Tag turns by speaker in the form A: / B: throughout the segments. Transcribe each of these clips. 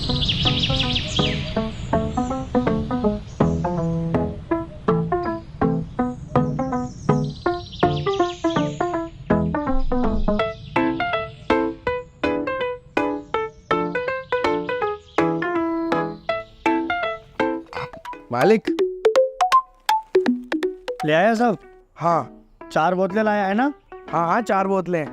A: मालिक
B: ले आया सब?
A: हाँ
B: 4 बोतलें लाया है ना?
A: हाँ हाँ 4 बोतलें।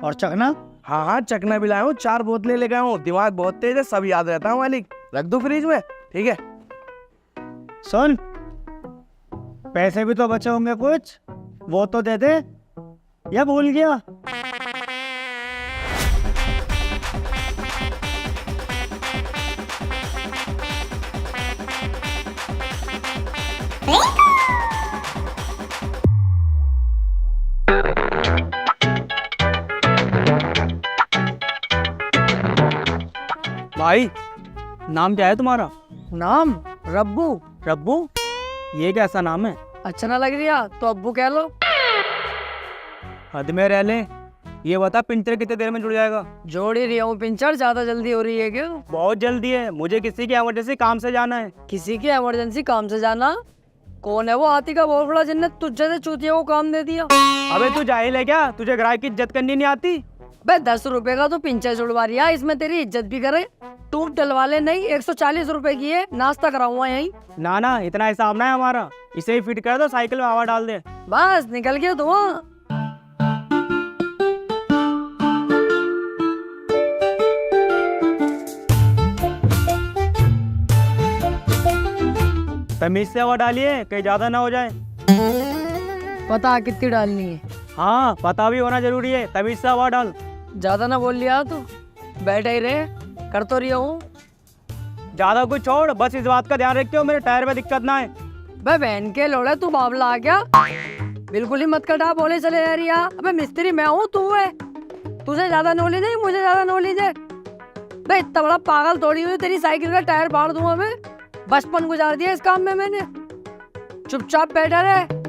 B: और चखना?
A: हाँ हाँ चखना भी लाया हूँ, 4 बोतलें ले गया हूँ। दिमाग बहुत तेज है, सब याद रहता हूँ मालिक। रख दो फ्रिज में, ठीक है।
B: सुन, पैसे भी तो बचे होंगे कुछ, वो तो दे दे, या भूल गया? भाई, नाम क्या है तुम्हारा?
C: नाम रब्बू।
B: रब्बू? ये कैसा नाम है?
C: अच्छा ना लग रहा तो अब्बू कह लो।
B: हद में रह ले। ये बता पिंचर कितने देर में जुड़ जाएगा?
C: जोड़ ही रहा हूँ पिंचर, ज्यादा जल्दी हो रही है क्यों?
B: बहुत जल्दी है, मुझे किसी की इमरजेंसी काम से जाना है।
C: किसी की इमरजेंसी काम से जाना? कौन है वो हाथी का बहुत बड़ा जिन्नत तुझ जैसे चूतिया को काम दे दिया?
B: अबे तू जाहिल है क्या? तुझे ग्राहक की इज्जत करनी नहीं आती?
C: बे 10 रुपए का तो पिंचर छुड़वा रिया, इसमें तेरी इज्जत भी करे। टूट डलवा ले, नहीं 140 रुपए की है, नाश्ता कराऊंगा यहीं।
B: ना ना, इतना हिसाब ना है हमारा। इसे ही फिट कर दो, साइकिल में हवा डाल दे।
C: बस निकल गया धुआं।
B: तमीज से हवा डालिए, कहीं ज्यादा ना हो जाए।
C: पता कितनी डालनी है?
B: हाँ, पता भी होना जरूरी है। तमीज से हवा डाल।
C: ज्यादा ना बोल लिया तू, बैठा ही रहे, कर तो रही हूँ।
B: ज्यादा कुछ छोड़, बस इस बात का ध्यान रखियो मेरे टायर में दिक्कत ना आए।
C: बे बहन के लोड़े, तू बाबला आ गया? बिल्कुल ही मत कटा, बोले चले जा रिया। अबे मिस्त्री मैं हूँ, तू है। तुझे ज्यादा नॉलेज है, मुझे ज्यादा नॉलेज है। बे इतना बड़ा पागल थोड़ी हुई, तेरी साइकिल का टायर फाड़ दूंगा मैं। बचपन गुजार दिया इस काम में मैंने। चुपचाप बैठा रहे।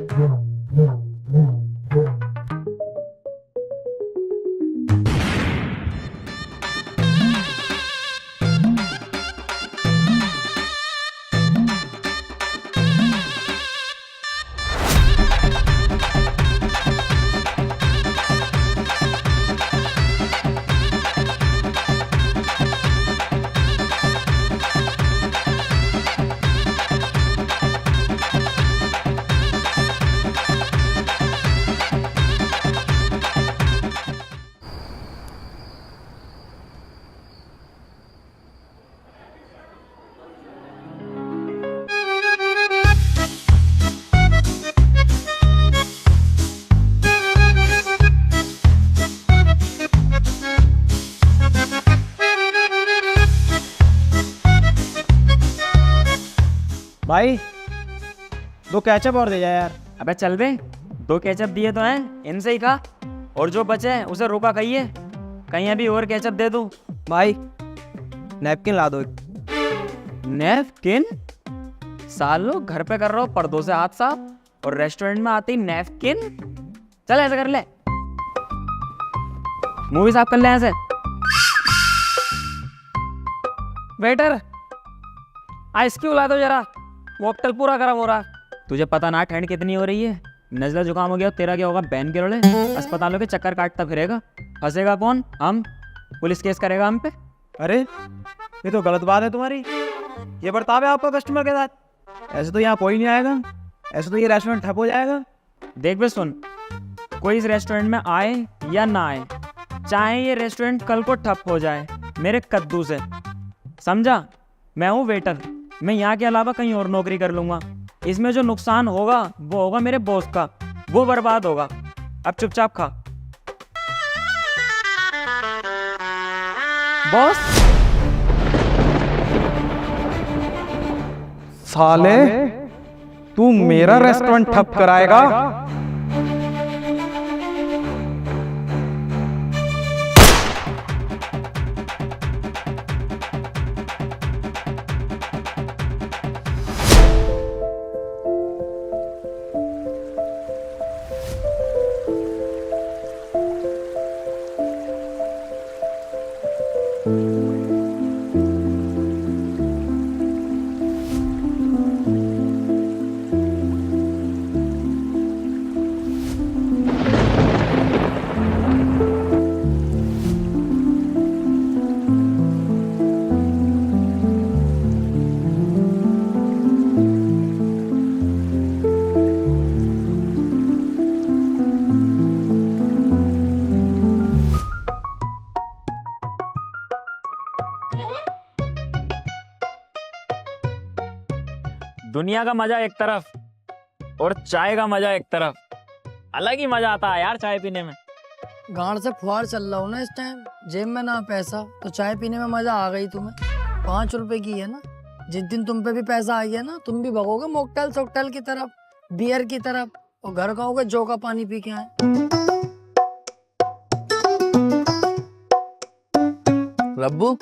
B: भाई 2 केचप और दे जा यार।
D: अबे चल बे, 2 केचप दिए तो हैं, इनसे ही खा। और जो बचे हैं उसे रोका कहिए, कहीं अभी और केचप दे दूं।
A: भाई नैपकिन ला दो एक।
D: नैपकिन? सालो घर पे कर रहा हूँ पर्दों से हाथ साफ, और रेस्टोरेंट में आते ही नैपकिन? चल ऐसे कर ले, मुंह भी साफ कर ले ऐसे। वेटर, आइस क्यूब ला दो जरा, मॉकटेल पूरा गर्म हो रहा। तुझे पता ना ठंड कितनी हो रही है, नजला जुकाम हो गया, तेरा क्या होगा? बैन के रोले अस्पतालों के चक्कर काटता फिरेगा। फंसेगा कौन? हम। पुलिस केस करेगा हम पे।
B: अरे ये तो गलत बात है तुम्हारी। ये बर्ताव है आपका कस्टमर के साथ? ऐसे तो यहाँ कोई नहीं आएगा, ऐसे तो ये रेस्टोरेंट ठप हो जाएगा।
D: देख बे सुन, कोई इस रेस्टोरेंट में आए या ना आए, चाहे ये रेस्टोरेंट कल को ठप हो जाए मेरे कद्दू से, समझा? मैं हूँ वेटर, मैं यहाँ के अलावा कहीं और नौकरी कर लूंगा। इसमें जो नुकसान होगा वो होगा मेरे बॉस का, वो बर्बाद होगा। अब चुपचाप खा। बॉस
A: साले तू मेरा रेस्टोरेंट ठप कराएगा?
D: दुनिया का मजा एक तरफ और चाय का मजा एक तरफ। अलग ही मजा आता है यार चाय पीने में।
C: गांड से फुहार चल रहा हूँ ना इस टाइम, जेब में ना पैसा, तो चाय पीने में मजा आ गई तुम्हें। 5 रुपए की है ना, जिस दिन तुम पे भी पैसा आ गया ना, तुम भी भगोगे मोकटेल सोकटेल की तरफ, बियर की तरफ, और घर कहोगे जो का पानी पी के आए।
A: रब्बू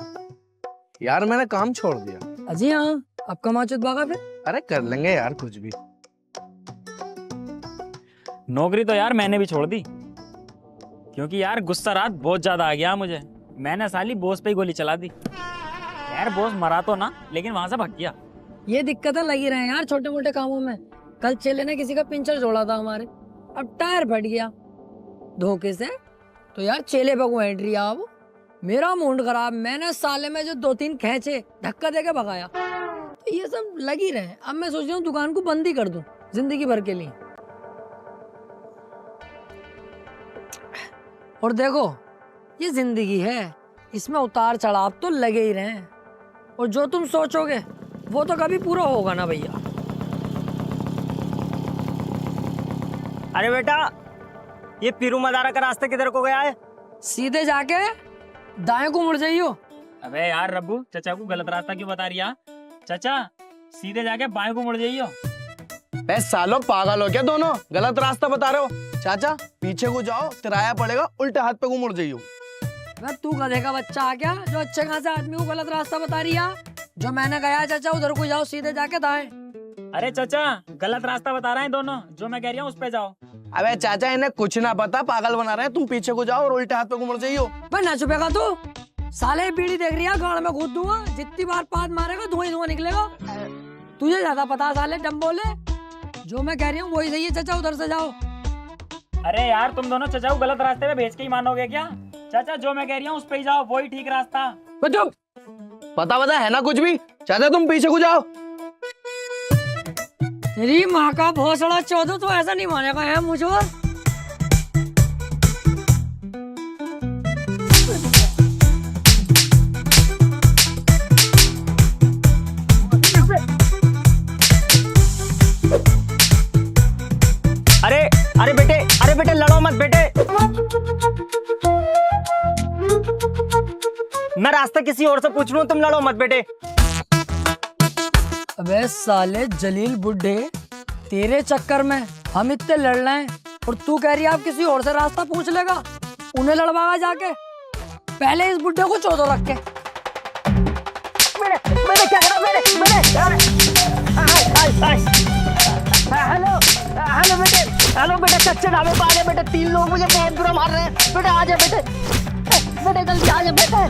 A: यार मैंने काम छोड़ दिया।
C: अजी हाँ, आपका माचुत भागा फिर।
A: अरे कर लेंगे यार कुछ भी।
D: नौकरी तो यार मैंने भी छोड़ दी, क्योंकि यार गुस्सा रात बहुत ज्यादा आ गया मुझे। मैंने साली बॉस पे ही गोली चला दी। यार बॉस मरा तो ना, लेकिन वहां से भाग गया।
C: ये दिक्कतें लगी रहे यार छोटे मोटे कामों में। कल चेले ने किसी का पिंचर जोड़ा था हमारे, अब टायर फट गया धोखे से, तो यार चेले पे को एंट्री अब मेरा मूड खराब। मैंने साले में जो 2-3 खींचे धक्का देके भगाया। तो ये सब लगी रहे। अब मैं सोच रहा हूँ दुकान को बंद ही कर दूं जिंदगी भर के लिए। और देखो ये जिंदगी है, इसमें उतार चढ़ाव तो लगे ही रहे, और जो तुम सोचोगे वो तो कभी पूरा होगा ना भैया।
E: अरे बेटा, ये पीरू मदारा का रास्ता किधर को गया है?
C: सीधे जाके दाएं को मुड़ जाइयो।
D: अबे यार रब्बू, चाचा को गलत रास्ता क्यों बता रही है? चाचा सीधे जाके बाएं को मुड़ जाइयो।
A: बे सालो पागल हो क्या दोनों, गलत रास्ता बता रहे हो। चाचा पीछे को जाओ, किराया पड़ेगा, उल्टे हाथ पे को मुड़ जाइयो।
C: मैं तू गधे का बच्चा आ गया जो अच्छे खासे आदमी को गलत रास्ता बता रही है। जो मैंने कहा चाचा उधर को जाओ, सीधे जाके दाएं।
D: अरे चाचा गलत रास्ता बता रहे हैं दोनों, जो मैं कह रही हूँ उस पे जाओ।
A: अबे चाचा इन्हें कुछ ना पता, पागल बना रहे हैं। तुम पीछे को जाओ और उल्टे हाथ पे को मुड़ जाइयो।
C: भाई ना छुपेगा तू, साले बीड़ी देख रही है, गाड़ में घुस दूंगा। जितनी बार पाद मारेगा धुआं ही धुआं निकलेगा। तुझे ज्यादा पता साले, डम बोले। जो मैं कह रही हूँ वही सही है चाचा, उधर से जाओ।
D: अरे यार तुम दोनों चाचा को गलत रास्ते पे भेज के ही मानोगे क्या? चाचा जो मैं कह रही हूँ उस पे ही जाओ, वही ठीक रास्ता।
A: चुप, पता है ना कुछ भी। चाचा तुम पीछे को जाओ।
C: तेरी माँ का भोसड़ा चौधो, तो ऐसा नहीं मानेगा है मुझे।
E: अरे बेटे लड़ो मत बेटे, मैं रास्ता किसी और से पूछ लूं, तुम लड़ो मत बेटे।
C: अबे साले जलील बुड्ढे, तेरे चक्कर में हम इतने लड़ रहे हैं और तू कह रही है आप किसी और से रास्ता पूछ लेगा। उन्हें लड़वागा जाके, पहले इस बुड्ढे को चौधो रख के।
E: मैंने क्या करा? हेलो बेटे, हेलो बेटे, कच्चे ढाबे पे आ गए बेटे। 3 लोग मुझे बहुत बुरा मार रहे हैं बेटे। आ जा बेटे, बेटे जल्दी आ जा बेटे।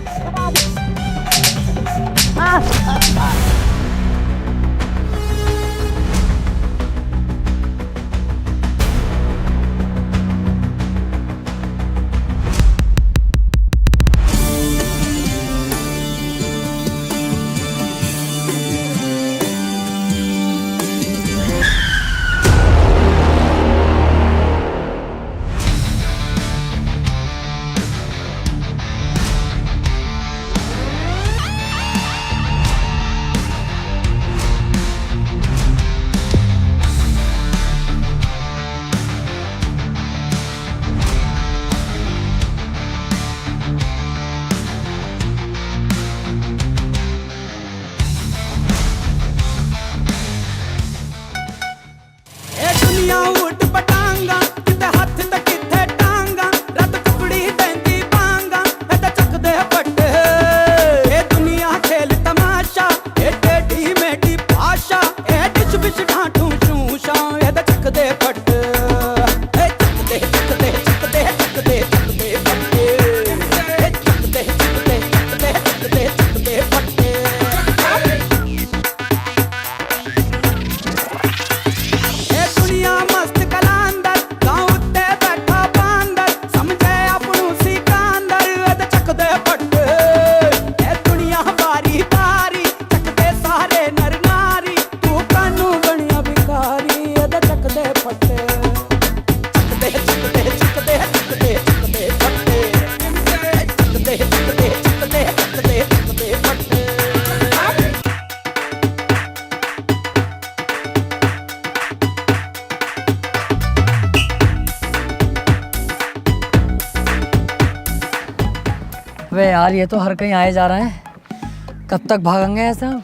C: यार ये तो हर कहीं आए जा रहे हैं, कब तक भागेंगे ऐसे हम?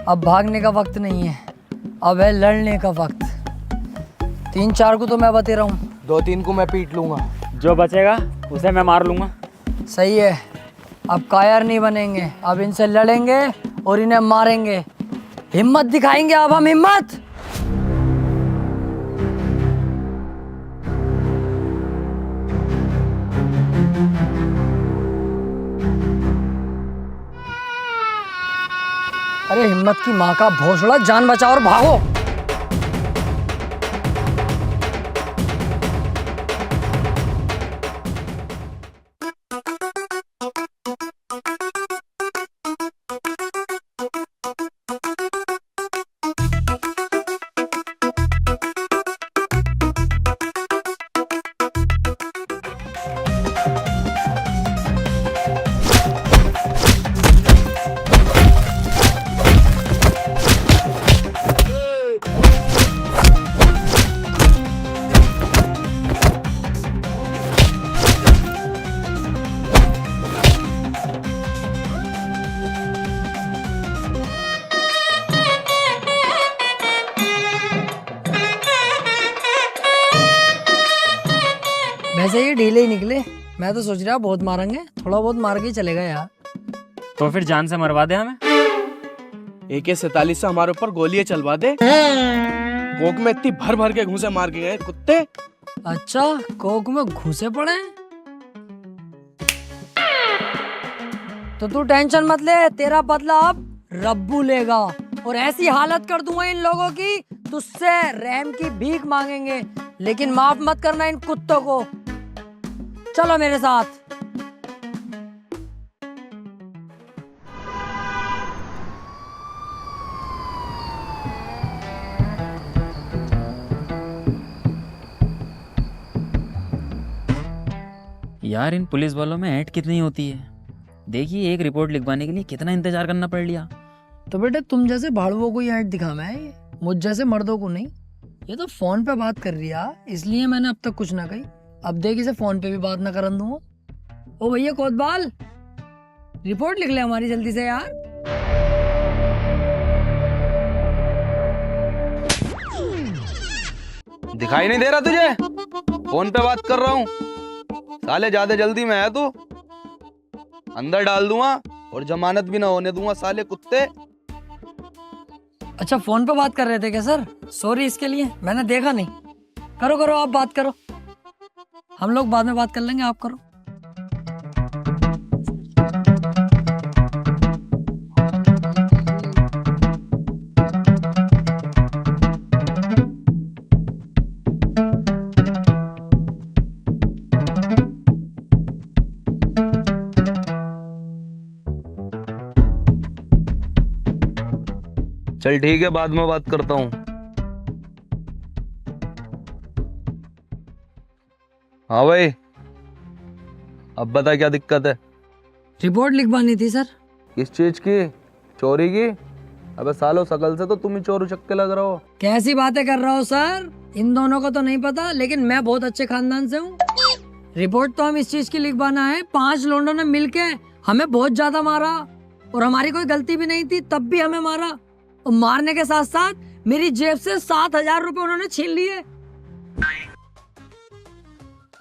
C: अब भागने का वक्त नहीं है, अब है लड़ने का वक्त। 3-4 को तो मैं बते रहा हूँ,
A: 2-3 को मैं पीट लूंगा।
D: जो बचेगा उसे मैं मार लूँगा।
C: सही है। अब कायर नहीं बनेंगे, अब इनसे लड़ेंगे और इन्हें मारेंगे। हिम्मत दिखाएंगे अब हम, हिम्मत। अरे हिम्मत की माँ का भोसड़ा, जान बचाओ और भागो। वैसे ये ढीले ही निकले, मैं तो सोच रहा बहुत मारेंगे, थोड़ा बहुत मार के ही चलेगा यार।
D: तो फिर जान से मरवा दे हमें।
A: AK-47 से हमारे ऊपर गोलियां चलवा दे। कोक में इतनी भर भर के घूंसे मार के गए कुत्ते।
C: अच्छा, कोक में घुसे पड़े हैं? तो तू टेंशन मत ले, तेरा बदला अब रब्बू लेगा और ऐसी हालत कर दूंगा इन लोगों की, तुझसे रहम की भीख मांगेंगे, लेकिन माफ मत करना इन कुत्तों को। चलो मेरे साथ।
D: यार इन पुलिस वालों में ऐड कितनी होती है। देखिए एक रिपोर्ट लिखवाने के लिए कितना इंतजार करना पड़ लिया।
C: तो बेटे तुम जैसे भाड़ुओं को ही ऐड दिखाना है, ये मुझ जैसे मर्दों को नहीं। ये तो फोन पे बात कर रही है, इसलिए मैंने अब तक कुछ ना कही। अब देख इसे फोन पे भी बात ना करन दूंगा। ओ भैया कोतवाल, रिपोर्ट लिख ले हमारी जल्दी से यार।
F: दिखाई नहीं दे रहा तुझे? फोन पे बात कर रहा हूँ। साले ज्यादा जल्दी में है तू, अंदर डाल दूंगा और जमानत भी ना होने दूंगा साले कुत्ते।
C: अच्छा फोन पे बात कर रहे थे क्या सर? सॉरी इसके लिए, मैंने देखा नहीं। करो करो आप बात करो, हम लोग बाद में बात कर लेंगे, आप करो।
F: चल ठीक है, बाद में बात करता हूँ। हाँ भाई, अब बता क्या दिक्कत है?
C: रिपोर्ट लिखवानी थी सर।
F: किस चीज की? चोरी की? अबे सालो शकल से तो तुम ही चोर उचक्के लग रहे हो।
C: कैसी बातें कर रहा हो सर? इन दोनों को तो नहीं पता, लेकिन मैं बहुत अच्छे खानदान से हूँ। रिपोर्ट तो हम इस चीज की लिखवाना है, 5 लोगों ने मिलके हमें बहुत ज्यादा मारा और हमारी कोई गलती भी नहीं थी, तब भी हमें मारा। और मारने के साथ साथ मेरी जेब से 7,000 रुपए उन्होंने छीन लिए।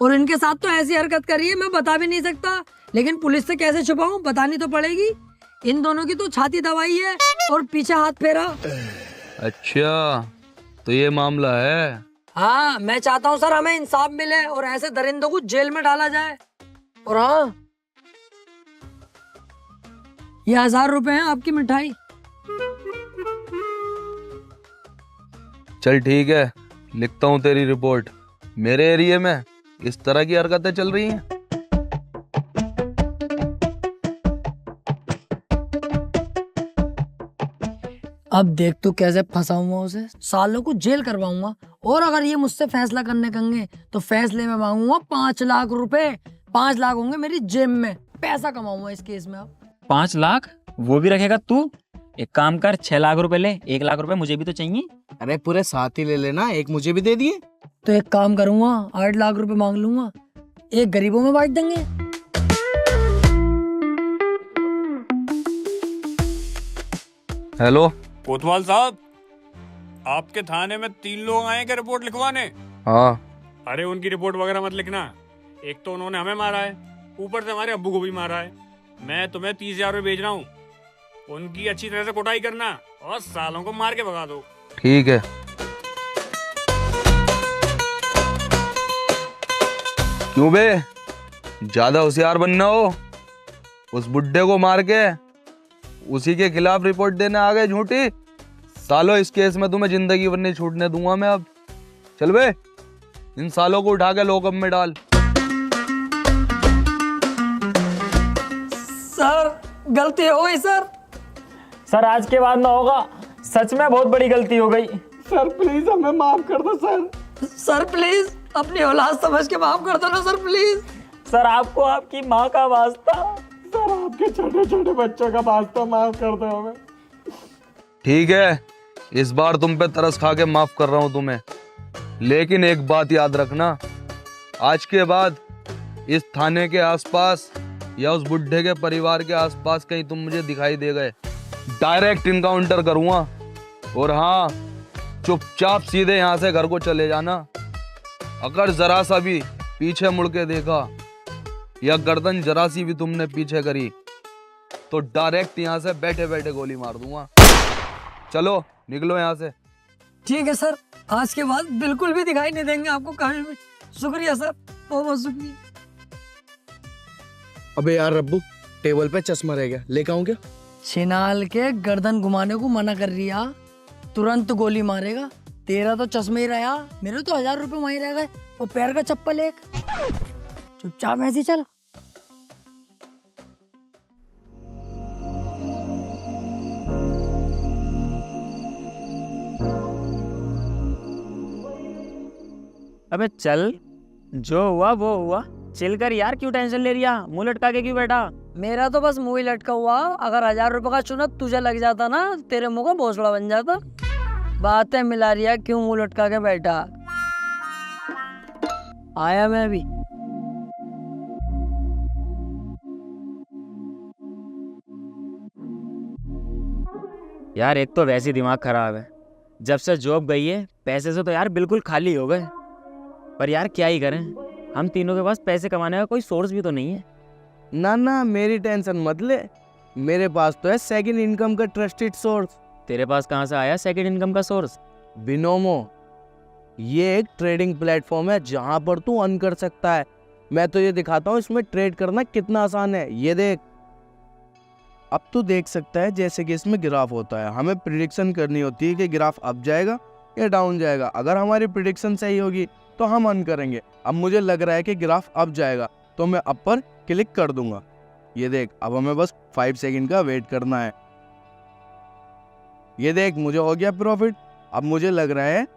C: और इनके साथ तो ऐसी हरकत करी है, मैं बता भी नहीं सकता, लेकिन पुलिस से कैसे छुपाऊं, बतानी तो पड़ेगी। इन दोनों की तो छाती दबाई है और पीछे हाथ फेरा।
F: अच्छा तो ये मामला है?
C: हाँ, मैं चाहता हूँ सर हमें इंसाफ मिले और ऐसे दरिंदों को जेल में डाला जाए। और हाँ, ये 1,000 रुपए हैं आपकी मिठाई।
F: चल ठीक है, लिखता हूँ तेरी रिपोर्ट। मेरे एरिया में इस तरह की हरकतें चल रही हैं।
C: अब देख तू कैसे फंसाऊंगा उसे, सालों को जेल करवाऊंगा। और अगर ये मुझसे फैसला करने कहेंगे तो फैसले में मांगूंगा 5 लाख रुपए। 5 लाख होंगे मेरी जेब में, पैसा कमाऊंगा इस केस में। अब
D: 5 लाख वो भी रखेगा तू? एक काम कर, 6 लाख रुपए ले, 1 लाख रुपए मुझे भी तो चाहिए।
A: अरे पूरे 7 ही ले लेना, एक मुझे भी दे दिए।
C: तो एक काम करूंगा, 8 लाख रुपए मांग लूंगा, एक गरीबों में बांट देंगे।
F: हेलो।
G: कोतवाल साहब, आपके थाने में 3 लोग आए क्या रिपोर्ट लिखवाने?
F: हाँ।
G: अरे उनकी रिपोर्ट वगैरह मत लिखना। एक तो उन्होंने हमें मारा है, ऊपर से हमारे अब्बू को भी मारा है। मैं तुम्हें 30,000 रुपये भेज रहा हूँ, उनकी अच्छी तरह से कुटाई करना और सालों को मार के भगा दो।
F: ठीक है। क्यों बे, ज्यादा होशियार बनना हो? उस बुड्ढे को मार के उसी के खिलाफ रिपोर्ट देने आ गए झूठी? सालों इस केस में तुम्हें जिंदगी भर नहीं छूटने दूंगा मैं अब। चल बे, इन सालों को उठा के लोकअप में डाल।
C: सर गलती हो गई सर।
D: सर आज के बाद ना होगा, सच में बहुत बड़ी गलती हो गई।
A: सर प्लीज हमें माफ कर दो सर।
C: सर प्लीज अपनी औलाद समझ के माफ कर दो ना सर प्लीज।
D: सर आपको आपकी माँ का वास्ता।
A: सर आपके छोटे छोटे बच्चों का वास्ता माफ कर दो हमें।
F: ठीक है, इस बार तुम पे तरस खा के माफ कर रहा हूं तुम्हें, लेकिन एक बात याद रखना, आज के बाद इस थाने के आसपास या उस बुड्ढे के परिवार के आसपास कहीं तुम मुझे दिखाई दे गए, डायरेक्ट इनकाउंटर करूंगा। और हाँ, चुपचाप सीधे यहाँ से घर को चले जाना। अगर जरा सा भी पीछे मुड़ के देखा या गर्दन जरा सी भी तुमने पीछे करी तो डायरेक्ट यहाँ से बैठे बैठे गोली मार दूंगा। चलो निकलो यहाँ से।
C: ठीक है सर, आज के बाद बिल्कुल भी दिखाई नहीं देंगे आपको कहीं भी। शुक्रिया सर, बहुत बहुत शुक्रिया।
A: अबे यार रब्बू, टेबल पे चश्मा रह गया, लेकर आऊं क्या?
C: छिनाल के गर्दन घुमाने को मना कर रिया, तुरंत गोली मारेगा। तेरा तो चश्मे ही रहा, मेरे तो 1000 रुपए वहीं रह गए। वो पैर का चप्पल एक, चुपचाप ऐसे ही चल।
D: अबे चल, जो हुआ वो हुआ, चिल कर यार, क्यों टेंशन ले रिया? मुंह लटका के क्यों बैठा?
C: मेरा तो बस मुंह ही लटका हुआ। अगर 1000 रुपए का चुना तुझे लग जाता ना, तेरे मुंह का भोसड़ा बन जाता। बातें मिला रिया, क्यों मुंह लटका के बैठा? आया मैं अभी।
D: यार एक तो वैसे ही दिमाग खराब है, जब से जॉब गई है पैसे से तो यार बिल्कुल खाली हो गए। पर यार क्या ही करें, हम तीनों के पास पैसे कमाने का कोई सोर्स भी तो नहीं है।
A: ना ना मेरी टेंशन मत ले, मेरे पास तो है सेकंड इनकम का ट्रस्टेड सोर्स।
D: तेरे पास कहाँ से आया सेकंड इनकम का सोर्स?
A: बिनोमो, ये एक ट्रेडिंग प्लेटफॉर्म है जहां पर तू अर्न कर सकता है। मैं तो ये दिखाता हूँ इसमें ट्रेड करना कितना आसान है। ये देख, अब तू देख सकता है जैसे कि इसमें ग्राफ होता है। हमें प्रिडिक्शन करनी होती है कि ग्राफ अप जाएगा या डाउन जाएगा। अगर हमारी प्रिडिक्शन सही होगी तो हम अर्न करेंगे। अब मुझे लग रहा है कि ग्राफ अप जाएगा तो मैं अप पर क्लिक कर दूंगा। ये देख, अब हमें बस 5 सेकंड का वेट करना है। ये देख, मुझे हो गया प्रॉफिट। अब मुझे लग रहा है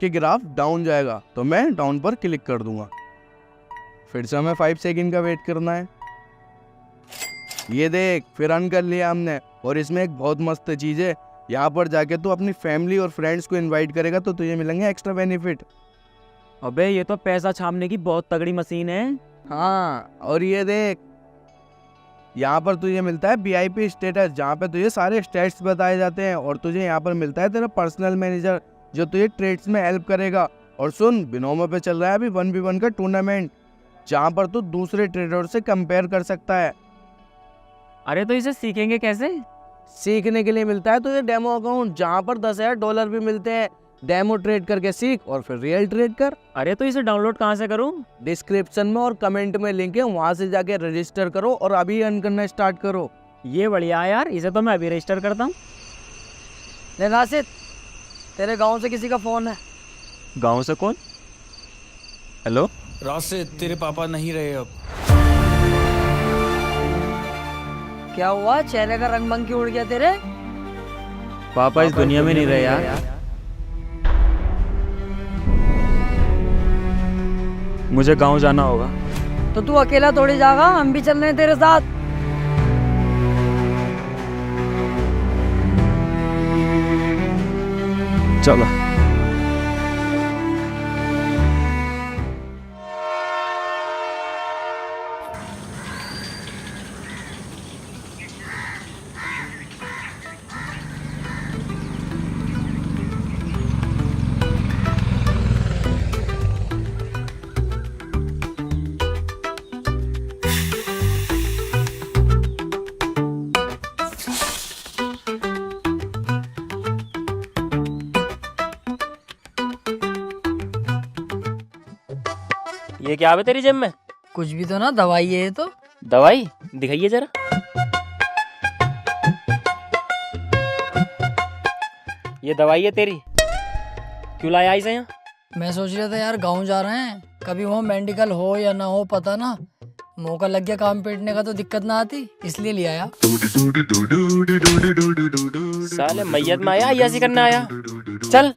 A: कि ग्राफ डाउन जाएगा तो मैं डाउन पर क्लिक कर दूंगा। फिर से हमें 5 सेकंड का वेट करना है। ये देख, फिर अर्न कर लिया हमने। और इसमें एक बहुत मस्त चीज़ है, यहाँ पर जाके तू अपनी फैमिली और फ्रेंड्स को इनवाइट करेगा तो तुझे मिलेंगे एक्स्ट्रा बेनिफिट।
D: अबे ये तो पैसा छापने की बहुत तगड़ी मशीन है।
A: हाँ, और ये देख, यहाँ पर तुझे मिलता है VIP स्टेटस, जहाँ पे तुझे सारे स्टेट्स बताए जाते हैं। और तुझे यहाँ पर मिलता है तेरा पर्सनल मैनेजर जो तुझे ट्रेड्स में हेल्प करेगा। और सुन, बिनोमो पे चल रहा है अभी 1v1 का टूर्नामेंट, जहाँ पर तू दूसरे ट्रेडर से कंपेयर कर सकता है।
D: अरे तो इसे सीखेंगे कैसे?
A: सीखने के लिए मिलता है तुझे डेमो अकाउंट, जहाँ पर $10,000 भी मिलते हैं। डेमो ट्रेड करके सीख और फिर रियल ट्रेड कर।
D: अरे तो इसे डाउनलोड कहाँ से करूँ?
A: डिस्क्रिप्शन में और कमेंट में लिंक है, वहाँ से जाके रजिस्टर करो और अभी अर्न करना स्टार्ट करो।
D: ये बढ़िया है यार, इसे तो मैं अभी रजिस्टर करता हूँ।
C: ले राशिद, तेरे गांव से किसी का फोन है।
D: गाँव से कौन? हेलो
H: राशिद, तेरे पापा नहीं रहे अब।
C: क्या हुआ, चेहरे का रंग भंग क्यों उड़ गया तेरे?
D: पापा इस दुनिया में नहीं रहे यार। मुझे गांव जाना होगा।
C: तो तू अकेला थोड़ी जाएगा, हम भी चल रहे हैं तेरे साथ।
D: चलो। ये क्या है तेरी जेब में?
C: कुछ भी तो ना, दवाई है ये तो।
D: दवाई दिखाइए जरा। ये दवाई है तेरी? क्यों लाया इसे यहाँ?
C: मैं सोच रहा था यार गांव जा रहे हैं, कभी वहाँ मेडिकल हो या ना हो पता ना, मौका लग गया काम पेटने का तो दिक्कत ना आती, इसलिए ले आया।
D: साले मैयत में आया अय्यासी करने आया। चल।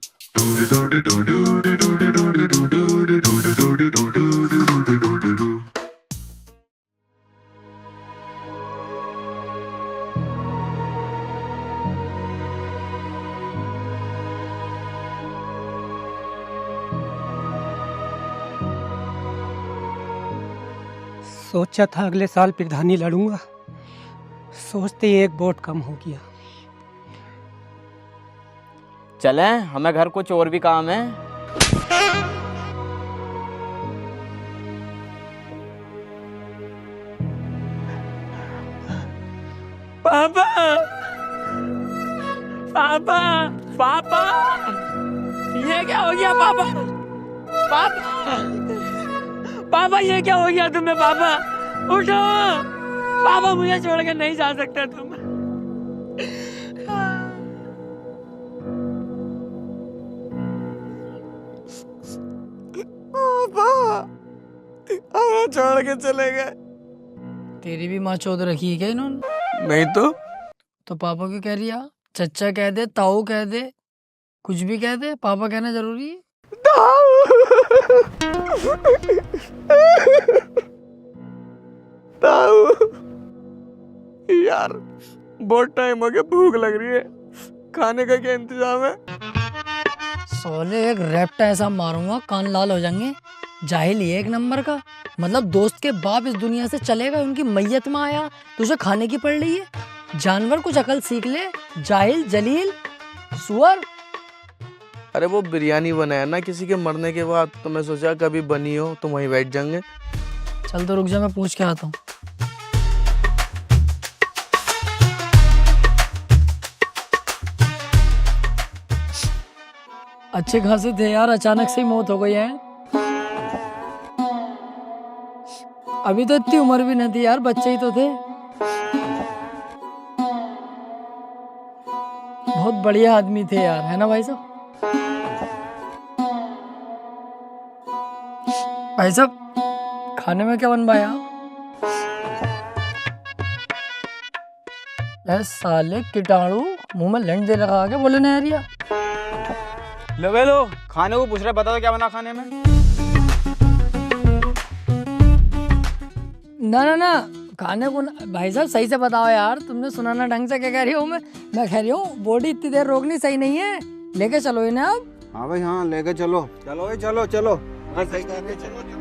I: सोचा था अगले साल प्रधानी लड़ूंगा, सोचते ही एक वोट कम हो गया।
D: चले, हमें घर कुछ और भी काम है। पापा, पापा, पापा, ये क्या हो गया पापा? पापा, पापा ये क्या हो गया तुम्हें? पापा उठो, पापा मुझे छोड़ के नहीं जा सकते तुम।
A: हमें छोड़ के चले गए।
C: तेरी भी माँ चौध रखी है क्या इन्होंने?
A: नहीं
C: तो पापा क्यों कह रही है? चचा कह दे, ताऊ कह दे, कुछ भी कह दे, पापा कहना जरूरी है?
A: ताऊ यार, बहुत टाइम हो गया, भूख लग रही है, खाने का क्या इंतजाम है?
C: सोले एक रैप्टा ऐसा मारूंगा कान लाल हो जाएंगे। जाहिल ही है एक नंबर का, मतलब दोस्त के बाप इस दुनिया से चलेगा, उनकी मैयत में आया, तुझे खाने की पड़ रही है। जानवर कुछ अकल सीख ले, जाहिल जलील सुअर।
A: अरे वो बिरयानी बनाया ना किसी के मरने के बाद, तो मैं सोचा कभी बनी हो तो वहीं बैठ जाएंगे।
C: चल तो रुक जा, मैं पूछ के आता हूँ। अच्छे खासे थे यार, अचानक से ही मौत हो गई है। अभी तो इतनी उम्र भी नहीं थी यार, बच्चे ही तो थे। बहुत बढ़िया आदमी थे यार, है ना भाई साहब? भाई साहब खाने में क्या बनवाया? साले कीटाणु मुंह में लंड दे लगा के बोले ना यारिया।
B: लो खाने को पूछ रहे, बता दो क्या बना खाने में?
C: ना खाने को भाई साहब सही से बताओ यार, तुमने सुना ना ढंग से क्या कह रही हूँ मैं कह रही हूँ बॉडी इतनी देर रोकनी सही नहीं है, लेके चलो इन्हें आप।
B: हाँ भाई हाँ, लेके चलो चलो भाई, चलो चलो। हाँ सही कह रहे, चलो चलो।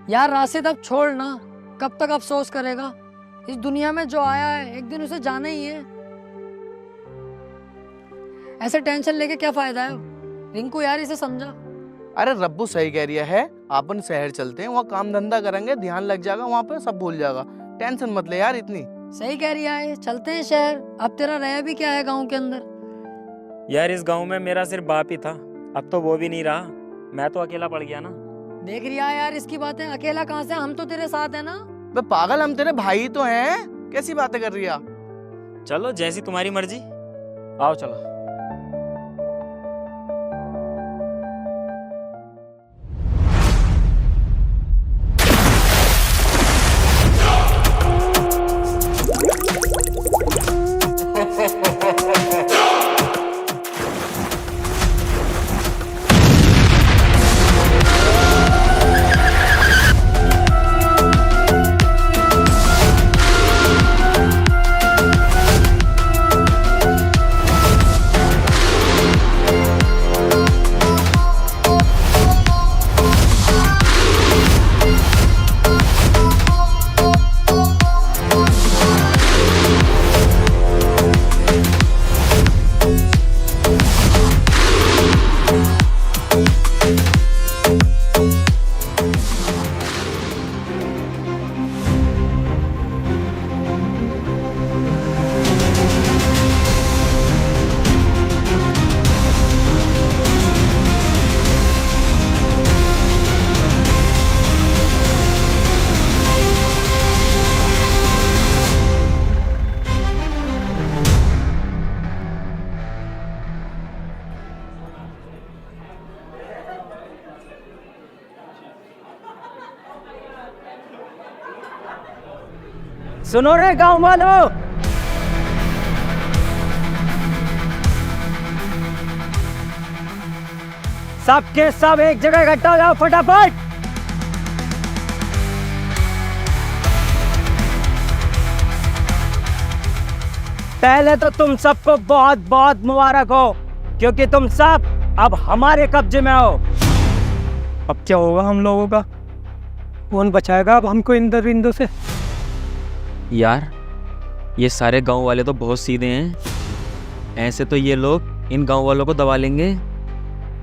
C: यार राशिद अब छोड़ ना, कब तक अफसोस करेगा? इस दुनिया में जो आया है एक दिन उसे जाना ही है। ऐसे टेंशन लेके क्या फायदा है? रिंकू यार इसे समझा।
A: अरे रब्बू सही कह रही है, अपन शहर चलते हैं, वहाँ काम धंधा करेंगे, ध्यान लग जाएगा, वहाँ पे सब भूल जाएगा। टेंशन मत ले यार इतनी।
C: सही कह रही है, चलते हैं शहर। अब तेरा रह भी क्या है गांव के अंदर?
D: यार इस गांव में मेरा सिर्फ बाप ही था, अब तो वो भी नहीं रहा, मैं तो अकेला पड़ गया ना।
C: देख रही है यार इसकी बातें, अकेला कहाँ से, हम तो तेरे साथ है ना।
A: बे पागल, हम तेरे भाई तो हैं, कैसी बातें कर रही है?
D: चलो जैसी तुम्हारी मर्जी, आओ चलो।
E: सुनो रे गांव वालों, सबके सब एक जगह इकट्ठा हो जाओ फटाफट। पहले तो तुम सबको बहुत बहुत मुबारक हो, क्योंकि तुम सब अब हमारे कब्जे में हो।
I: अब क्या होगा हम लोगों का? कौन बचाएगा अब हमको इन दरिंदों से?
D: यार ये सारे गांव वाले तो बहुत सीधे हैं, ऐसे तो ये लोग इन गांव वालों को दबा लेंगे।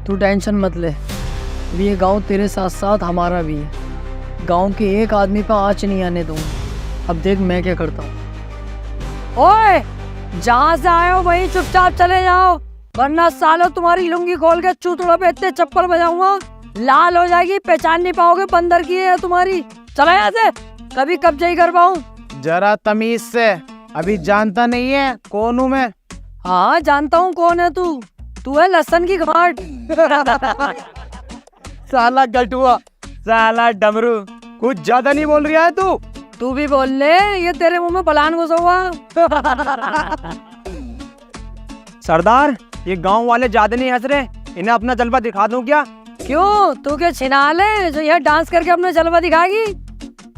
C: तू टेंशन मत ले, अभी ये गांव तेरे साथ साथ हमारा भी है। गांव के एक आदमी पर आँच नहीं आने दूंगा। अब देख मैं क्या करता हूँ। ओए, जहाँ से आए हो वहीं चुपचाप चले जाओ, वरना सालों तुम्हारी लुंगी खोल के चूतड़ों पे इतने चप्पल बजाऊंगा, लाल हो जाएगी, पहचान नहीं पाओगे बंदर की है तुम्हारी। चला यहाँ से, कभी कब्जे ही कर पाऊँ।
B: जरा तमीज से, अभी जानता नहीं है कौन हूँ मैं?
C: हाँ जानता हूँ कौन है तू। तू है लहसन की गांठ।
B: साला गलटुआ,
E: साला डमरू,
B: कुछ ज्यादा नहीं बोल रहा है तू?
C: तू भी बोल ले, ये तेरे मुंह में बलान घुसा हुआ।
B: सरदार, ये गांव वाले ज्यादा नहीं हंस रहे, इन्हें अपना जलवा दिखा दूं क्या?
C: क्यों, तू क्या छिनाल है जो यह डांस करके अपना जलवा दिखाएगी?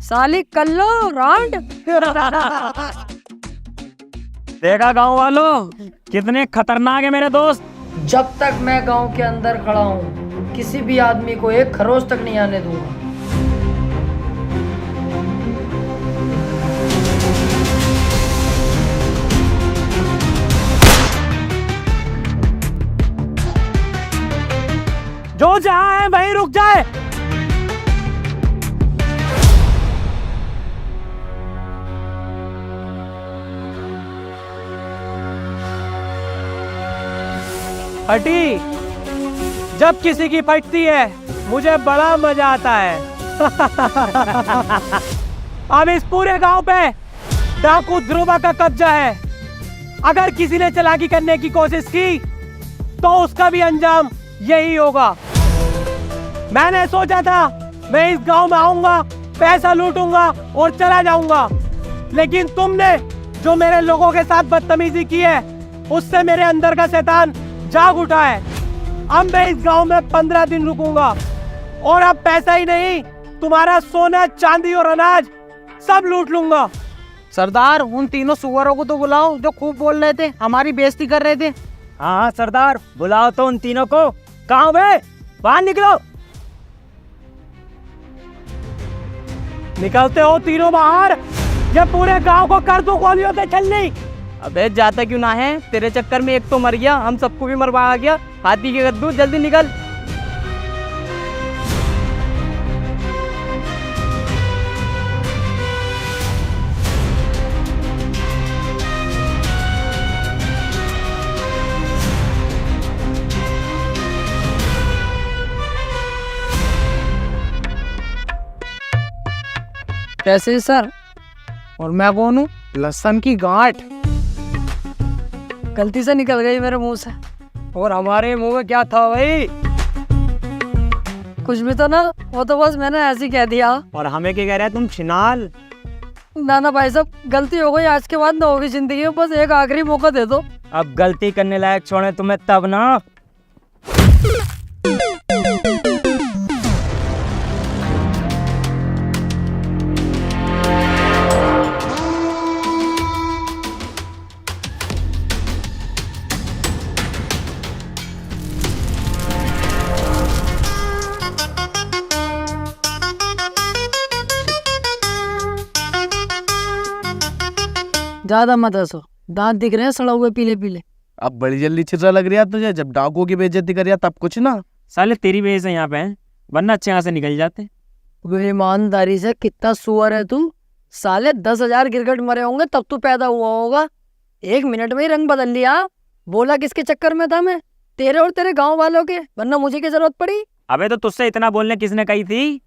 C: साली कल्लो रांड।
E: देखा गांव वालों, कितने खतरनाक है मेरे दोस्त।
C: जब तक मैं गांव के अंदर खड़ा हूँ, किसी भी आदमी को एक खरोच तक नहीं आने दूंगा।
E: जो जहां है वहीं रुक जाए। फटी, जब किसी की फटती है मुझे बड़ा मजा आता है। अब इस पूरे गांव पे डाकू ध्रुवा का कब्जा है। अगर किसी ने चालाकी करने की कोशिश की तो उसका भी अंजाम यही होगा। मैंने सोचा था मैं इस गांव में आऊंगा, पैसा लूटूंगा और चला जाऊंगा, लेकिन तुमने जो मेरे लोगों के साथ बदतमीजी की है उससे मेरे अंदर का शैतान जाग उठा है। अब मैं इस गांव में 15 दिन रुकूंगा और अब पैसा ही नहीं, तुम्हारा सोना चांदी और अनाज सब लूट लूंगा।
B: सरदार, उन तीनों सुअरों को तो बुलाओ जो खूब बोल रहे थे, हमारी बेइज्जती कर रहे थे।
E: हाँ सरदार, बुलाओ तो उन तीनों को। कहाँ बे, बाहर निकलो। निकलते हो तीनों बाहर, ये पूरे गांव को कर दूं गोलियों से छलनी।
B: अबे जाता क्यों ना है, तेरे चक्कर में एक तो मर गया, हम सबको भी मरवा गया। हाथी के गद्दू, जल्दी निकल।
C: कैसे सर?
B: और मैं कौन हूँ? लहसन की गांठ।
C: गलती से निकल गई मेरे मुंह से।
B: और हमारे मुंह में क्या था भाई?
C: कुछ भी तो ना, वो तो बस मैंने ऐसे ही कह दिया।
B: और हमें क्या कह रहा है तुम छिनाल?
C: ना ना भाई साहब, गलती हो गई, आज के बाद ना होगी जिंदगी में, बस एक आखिरी मौका दे दो।
E: अब गलती करने लायक छोड़े तुम्हें तब ना।
C: ज्यादा मत हंसो, दांत दिख रहे हैं सड़ा हुए पीले पीले।
A: अब बड़ी जल्दी चिर्रा लग रही है तुझे, जब डाकुओं की बेइज्जती करिया तब कुछ ना।
D: साले तेरी वजह से यहाँ पे हैं, वरना अच्छे यहाँ से निकल जाते।
C: वे ईमानदारी से कितना सुअर है तू। साले 10,000 गिरगिट मरे होंगे तब तू पैदा हुआ होगा। 1 मिनट में ही रंग बदल लिया। बोला किसके चक्कर में था मैं? तेरे और तेरे गांव वालों के, वरना मुझे क्या जरूरत पड़ी?
D: अबे तो तुझसे इतना बोलने किसने कही थी?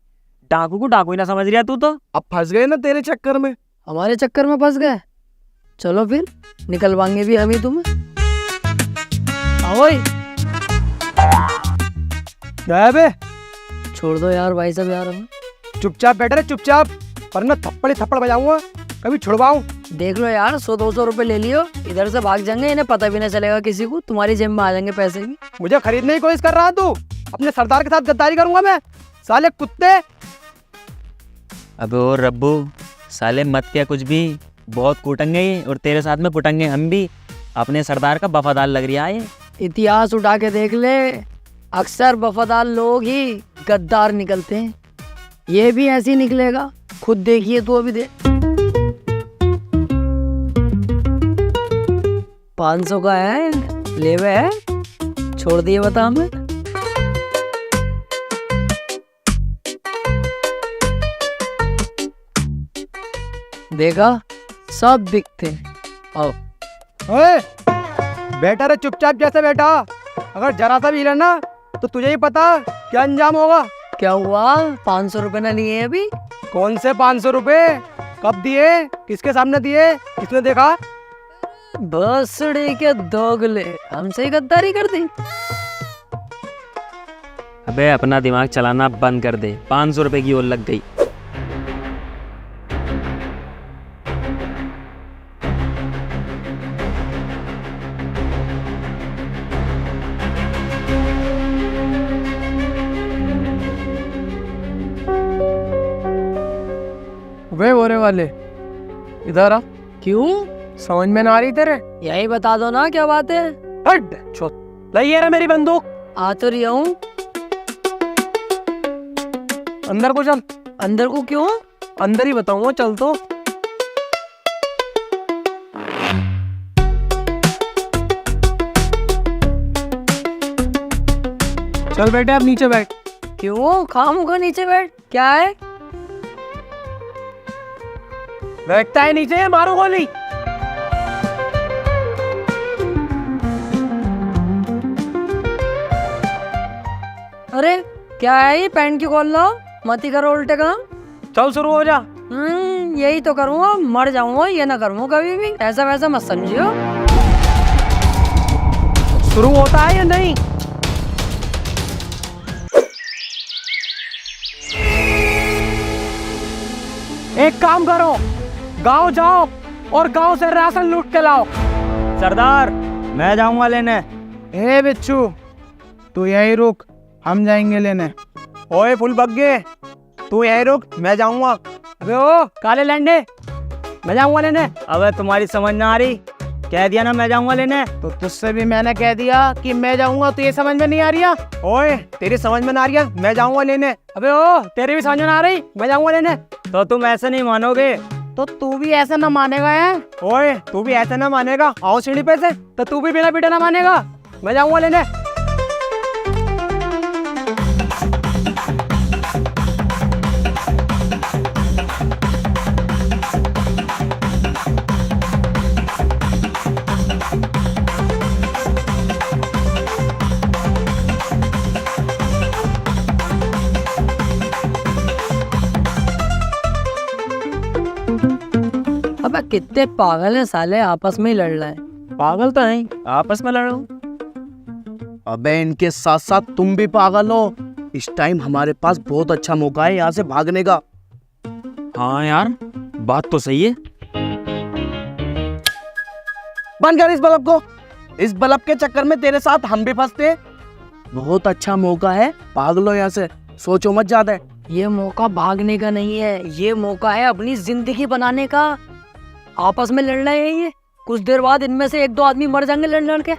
D: डाकू को डाकू ही ना समझ रहा तू तो।
A: अब फंस गए ना तेरे चक्कर में।
C: हमारे चक्कर में फंस गए? चलो फिर निकलवाएंगे भी हम ही तुम्हें। आओ ही।
B: गया बे?
C: छोड़ दो यार भाई साहब, यार हमें।
B: चुपचाप बैठे रहे, चुपचाप, वरना थप्पड़ ही थप्पड़ बजाऊंगा।
E: कभी छुड़वाऊं?
C: देख लो यार, 100-200 रुपए ले लियो, इधर से भाग जाएंगे, इन्हें पता भी नहीं चलेगा किसी को, तुम्हारी जेब में आ जाएंगे पैसे भी।
E: मुझे खरीदने की कोशिश कर रहा है तू? अपने सरदार के साथ गद्दारी करूंगा मैं, साले कुत्ते।
D: अबे ओ रब्बू, साले मत क्या कुछ भी, बहुत कूटेंगे ये और तेरे साथ में कुटेंगे हम भी। अपने सरदार का वफादार लग रहा है ये।
C: इतिहास उठा के देख ले, अक्सर वफादार लोग ही गद्दार निकलते हैं। ये भी ऐसे ही निकलेगा, खुद देखिए तो अभी देख। 500 का है, लेवे है, छोड़ दिए बता हमें। देखा, सब बिकते हैं। आओ।
E: ओए, बेटा रे चुपचाप जैसे बैठा, अगर जरा सा भी हिला ना तो तुझे ही पता क्या अंजाम होगा।
C: क्या हुआ, 500 रुपए ना लिए अभी?
E: कौन से 500 रुपए? कब दिए? किसके सामने दिए? किसने देखा?
C: बसड़े के दोगले, हमसे ही गद्दारी कर दी।
D: अबे अपना दिमाग चलाना बंद कर दे, 500 रुपए की ओर लग गई।
E: वे होने वाले, इधर आ।
C: क्यों?
E: समझ में ना आ रही तेरे?
C: यही बता दो ना क्या बात है।
E: हट, लाइए रे मेरी बंदूक।
C: आ तो रही हूँ।
E: अंदर को चल।
C: अंदर को क्यों?
E: अंदर ही बताऊंगा, चल तो। चल बेटे, अब नीचे बैठ।
C: क्यों? खामोगा नीचे बैठ, क्या है?
E: बैठता है नीचे, मारो गोली।
C: अरे क्या है ये, पैंट की खोल लो, मत ही करो उल्टे काम।
E: चल शुरू हो जा।
C: यही तो करूँगा, मर जाऊंगा, ये ना करूँगा कभी भी, ऐसा वैसा मत समझियो।
E: शुरू होता है या नहीं? एक काम करो, गांव जाओ और गांव से राशन लूट के लाओ।
B: सरदार, मैं जाऊंगा लेने।
E: ए बिच्छू, तू यही रुक, हम जाएंगे लेने। ओए फुल बग्गे, तू यही रुक, मैं जाऊंगा। अबे ओ काले लैंडे, मैं जाऊंगा लेने।
B: अबे तुम्हारी समझ ना आ रही, कह दिया ना मैं जाऊंगा लेने।
E: तो तुझसे भी मैंने कह दिया कि मैं जाऊंगा, तो ये समझ में नहीं आ रही है? ओए तेरी समझ में ना आ रही है, मैं जाऊंगा लेने। अबे ओ तेरी भी समझ में ना आ रही, मैं जाऊंगा लेने।
B: तो तुम ऐसे नहीं मानोगे।
E: तो तू भी ऐसा ना मानेगा है? ओए तू भी ऐसा ना मानेगा, आओ सीढ़ी पे से, तो तू भी बिना पीटे ना मानेगा। मैं जाऊंगा लेने।
C: अबे कितने पागल हैं साले, आपस में ही लड़ रहे हैं।
D: पागल तो नहीं, आपस में लड़ो।
A: अबे इनके साथ साथ तुम भी पागल हो। इस टाइम हमारे पास बहुत अच्छा मौका है यहाँ से भागने का।
D: हाँ यार, बात तो सही है।
A: बंद कर इस बल्ब को। इस बल्ब के चक्कर में तेरे साथ हम भी फंसते। बहुत अच्छा मौका है, भाग लो यहाँ से, सोचो मत ज्यादा।
C: ये मौका भागने का नहीं है, ये मौका है अपनी जिंदगी बनाने का। आपस में लड़ रहे हैं ये, कुछ देर बाद इनमें से 1-2 आदमी मर जाएंगे लड़ लड़ के।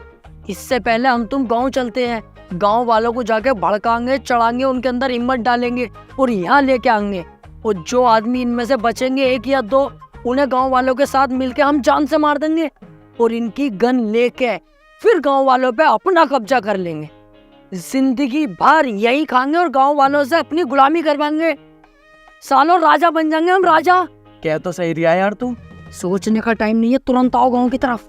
C: इससे पहले हम तुम गांव चलते हैं, गांव वालों को जाके भड़काएंगे, चढ़ाएंगे, उनके अंदर हिम्मत डालेंगे और यहाँ लेके आएंगे। और जो आदमी इनमें से बचेंगे 1 या 2, उन्हें गांव वालों के साथ मिलके हम जान से मार देंगे और इनकी गन लेके फिर गांव वालों पे अपना कब्जा कर लेंगे। जिंदगी भर यही खाएंगे और गांव वालों से अपनी गुलामी करवाएंगे। सालों राजा बन जाएंगे हम, राजा।
A: क्या तो सही रिया यार तू।
C: सोचने का टाइम नहीं है, तुरंत आओ गांव की तरफ।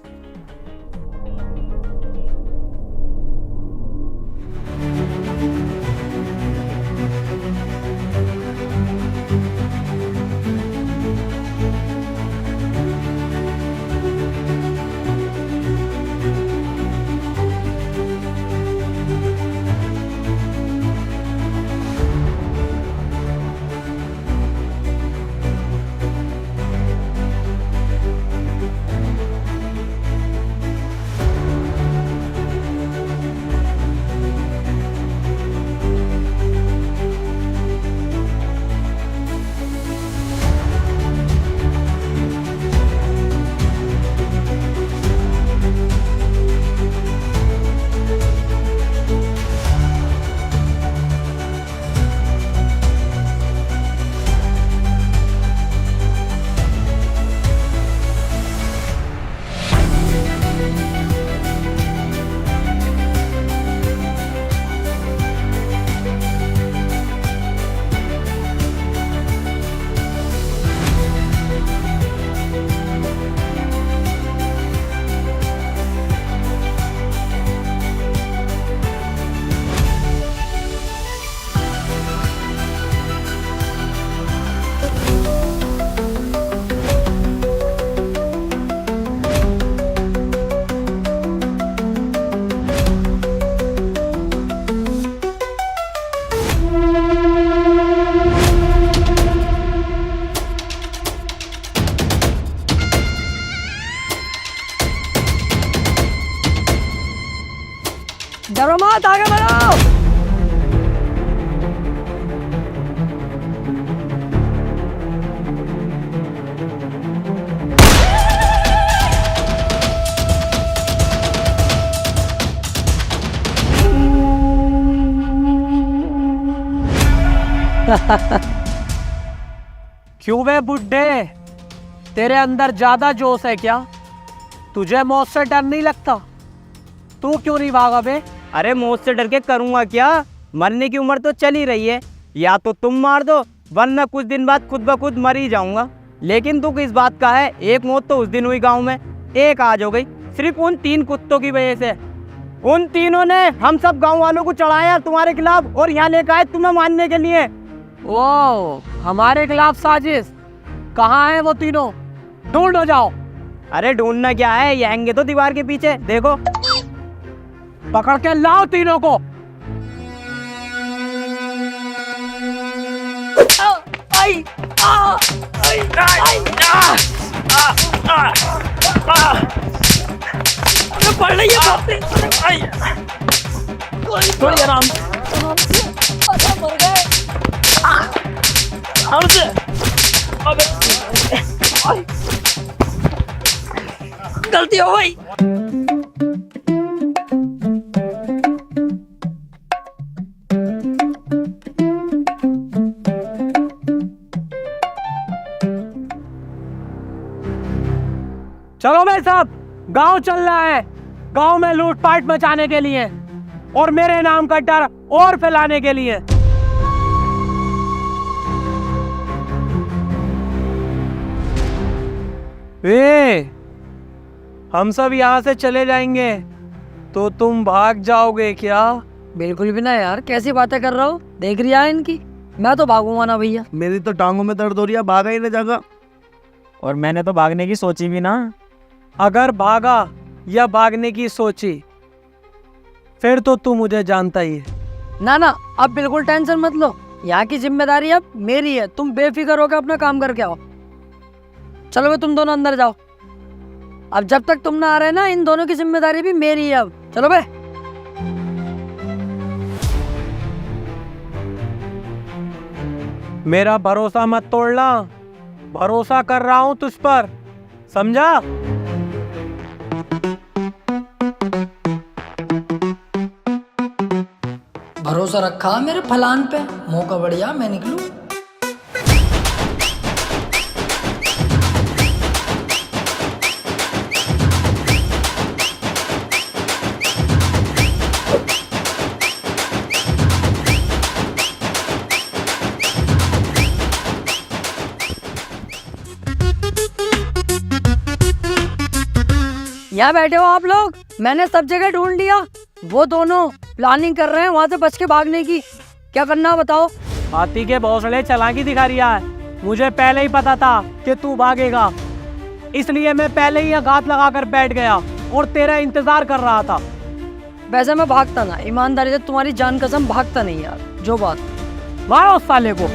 C: डरो मत, आगे बढ़ो।
E: क्यों बे बुड्ढे, तेरे अंदर ज्यादा जोश है क्या? तुझे मौत से डर नहीं लगता? तू क्यों नहीं भागा बे?
J: अरे मौत से डर के करूंगा क्या? मरने की उम्र तो चल ही रही है, या तो तुम मार दो वरना कुछ दिन बाद खुद ब खुद मर ही जाऊंगा। लेकिन तू किस बात का है? एक मौत तो उस दिन हुई गांव में, एक आज हो गई, सिर्फ उन 3 कुत्तों की वजह से। उन तीनों ने हम सब गांव वालों को चढ़ाया तुम्हारे खिलाफ और यहाँ लेकर आए तुम्हें मारने के लिए।
E: ओ, हमारे खिलाफ साजिश? कहाँ है वो तीनों? ढूंढो जाओ।
J: अरे ढूंढना क्या है, ये हैंगे तो दीवार के पीछे, देखो।
E: पकड़ के लाओ तीनों को।
D: पड़ रही है, थोड़ी आराम से। गलती हो गई।
E: चलो भाई साहब, गांव चल रहा है, गांव में लूटपाट मचाने के लिए और मेरे नाम का डर और फैलाने के लिए। हम सब यहाँ से चले जाएंगे तो तुम भाग जाओगे क्या?
C: बिल्कुल भी ना यार, कैसी बातें कर रहा हो? देख रही है इनकी, मैं तो भागूंगा ना भैया।
A: मेरी तो टांगों में दर्द हो रही है, भागा ही नहीं जाएगा।
D: और मैंने तो भागने की सोची भी ना।
E: अगर भागा या भागने की सोची फिर तो तू मुझे जानता ही है।
C: ना ना, अब बिल्कुल टेंशन मत लो, यहाँ की जिम्मेदारी अब मेरी है, तुम बेफिक्र होकर अपना काम करके आओ। चलो भाई, तुम दोनों अंदर जाओ। अब जब तक तुम ना आ रहे ना, इन दोनों की जिम्मेदारी भी मेरी है अब। चलो भाई।
E: मेरा भरोसा मत तोड़ना, भरोसा कर रहा हूं तुझ पर, समझा?
C: भरोसा रखा मेरे फलान पे, मौका बढ़िया मैं निकलूं। यहाँ बैठे हो आप लोग, मैंने सब जगह ढूंढ लिया। वो दोनों प्लानिंग कर रहे हैं वहां से बच के भागने की। क्या करना बताओ?
E: हाथी के भौसले चालाकी दिखा रिया है। मुझे पहले ही पता था कि तू भागेगा, इसलिए मैं पहले ही घात लगा कर बैठ गया और तेरा इंतजार कर रहा था।
C: वैसे मैं भागता ना, ईमानदारी से तुम्हारी जान कसम भागता नहीं यार। जो बात,
E: मारो उस साले को।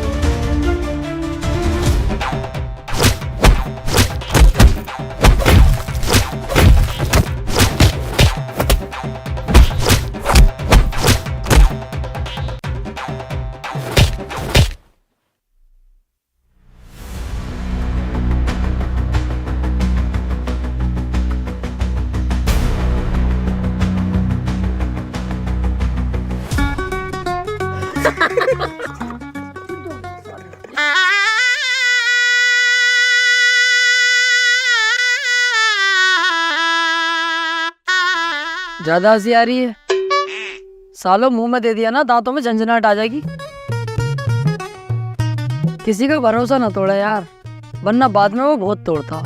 C: ज्यादा हंसी आ रही है? सालों मुंह में दे दिया ना, दांतों में झंझनाहट आ जाएगी। किसी का भरोसा ना तोड़ा यार, वरना बाद में वो बहुत तोड़ता।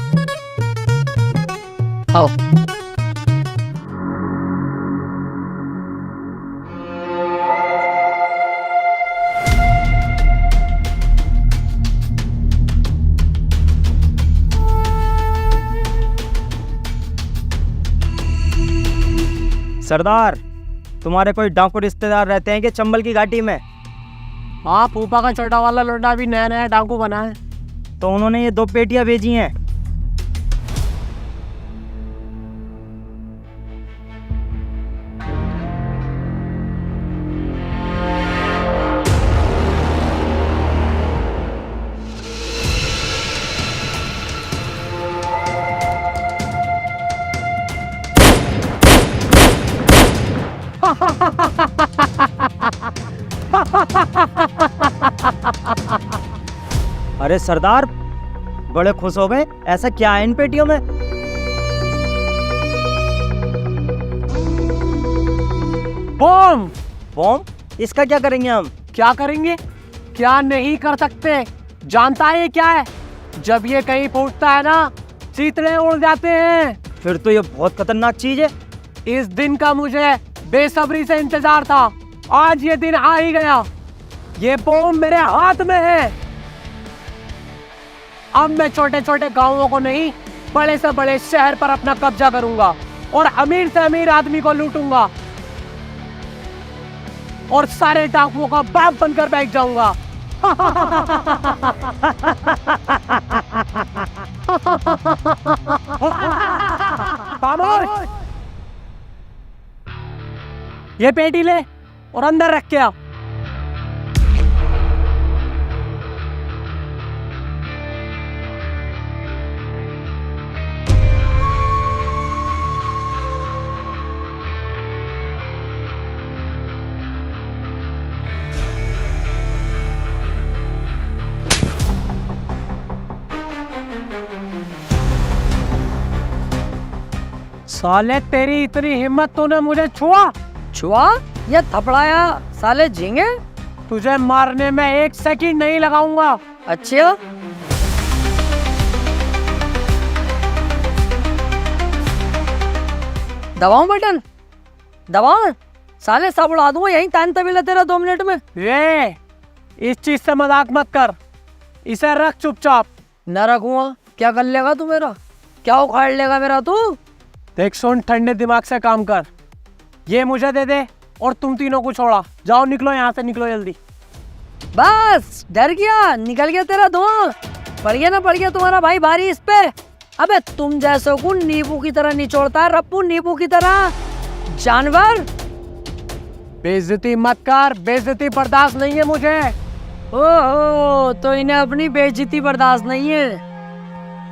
C: आओ।
J: सरदार, तुम्हारे कोई डाकू रिश्तेदार रहते हैं कि चंबल की घाटी में?
E: हाँ, फूफा का छोटा वाला लोटा भी नया नया डाकू बना है।
J: तो उन्होंने ये 2 पेटियां भेजी हैं। अरे सरदार, बड़े खुश हो गए। ऐसा क्या है इन पेटियों में?
E: बम।
J: बम? इसका क्या करेंगे हम?
E: क्या करेंगे? क्या नहीं कर सकते? जानता है ये क्या है? जब ये कहीं फूटता है ना, चीतड़े उड़ जाते हैं।
J: फिर तो ये बहुत खतरनाक चीज है।
E: इस दिन का मुझे बेसब्री से इंतजार था। आज ये दिन आ ही गया। ये बम मेरे हाथ में है। अब मैं छोटे छोटे गांवों को नहीं, बड़े से बड़े शहर पर अपना कब्जा करूंगा और अमीर से अमीर आदमी को लूटूंगा और सारे डाकुओं का बाप बनकर बैठ जाऊंगा। खामोश! ये पेटी ले और अंदर रख के आ। साले तेरी इतनी हिम्मत, तूने मुझे छुआ?
C: छुआ या थपड़ाया साले झींगे?
E: तुझे मारने में 1 सेकंड नहीं लगाऊंगा।
C: अच्छा, दबाऊं बटन? दबाऊं? साले सब उड़ा दूंगा यहीं तान तबीला तेरा 2 मिनट में।
E: ये इस चीज से मजाक मत कर। इसे रख चुपचाप।
C: न रखूंगा। क्या कर लेगा तू मेरा? क्या उखाड़ लेगा मेरा तू?
E: देख सुन, ठंडे दिमाग से काम कर। ये मुझे दे दे और तुम तीनों को छोड़ा। जाओ, निकलो यहाँ से, निकलो जल्दी।
C: बस डर गया, निकल गया तेरा धुआं। पड़ गया ना, पड़ गया तुम्हारा भाई भारी इस पे। अबे तुम जैसों को नींबू की तरह निचोड़ता है रप्पू, नींबू की तरह। जानवर।
E: बेइज्जती मत कर, बेइज्जती बर्दाश्त नहीं है मुझे।
C: ओहो, तो इन्हें अपनी बेइज्जती बर्दाश्त नहीं है।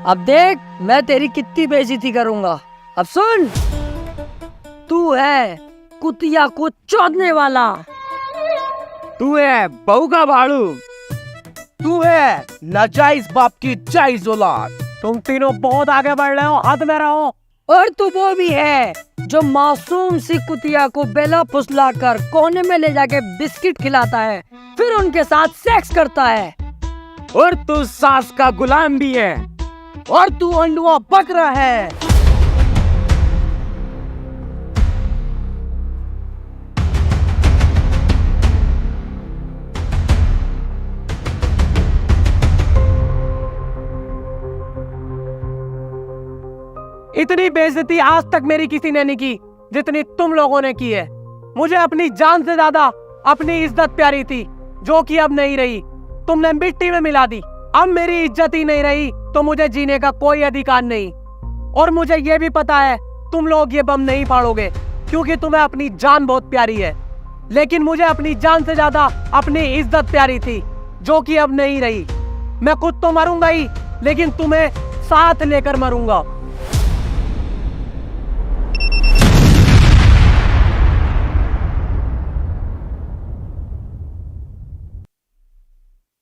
C: अब देख मैं तेरी कितनी बेइज्जती करूंगा। अब सुन, तू है कुतिया को चोदने वाला।
J: तू है बहू का भाड़ू।
A: तू है नाजायज बाप की जायज औलाद।
E: तुम तीनों बहुत आगे बढ़ रहे हो, हाथ में रहो।
C: और तू वो भी है जो मासूम सी कुतिया को बेला फुसला कर कोने में ले जाके बिस्किट खिलाता है, फिर उनके साथ सेक्स करता है।
J: और तू सास का गुलाम भी है।
A: और तू अंडुआ बकरा है।
E: इतनी बेइज्जती आज तक मेरी किसी ने नहीं की जितनी तुम लोगों ने की है। मुझे अपनी जान से ज्यादा अपनी इज्जत प्यारी थी, जो कि अब नहीं रही। तुमने मिट्टी में मिला दी। अब मेरी इज्जत ही नहीं रही तो मुझे जीने का कोई अधिकार नहीं। और मुझे ये भी पता है तुम लोग ये बम नहीं फाड़ोगे, क्योंकि तुम्हें अपनी जान बहुत प्यारी है। लेकिन मुझे अपनी जान से ज्यादा अपनी इज्जत प्यारी थी, जो कि अब नहीं रही। मैं खुद तो मरूंगा ही, लेकिन तुम्हें साथ लेकर मरूंगा।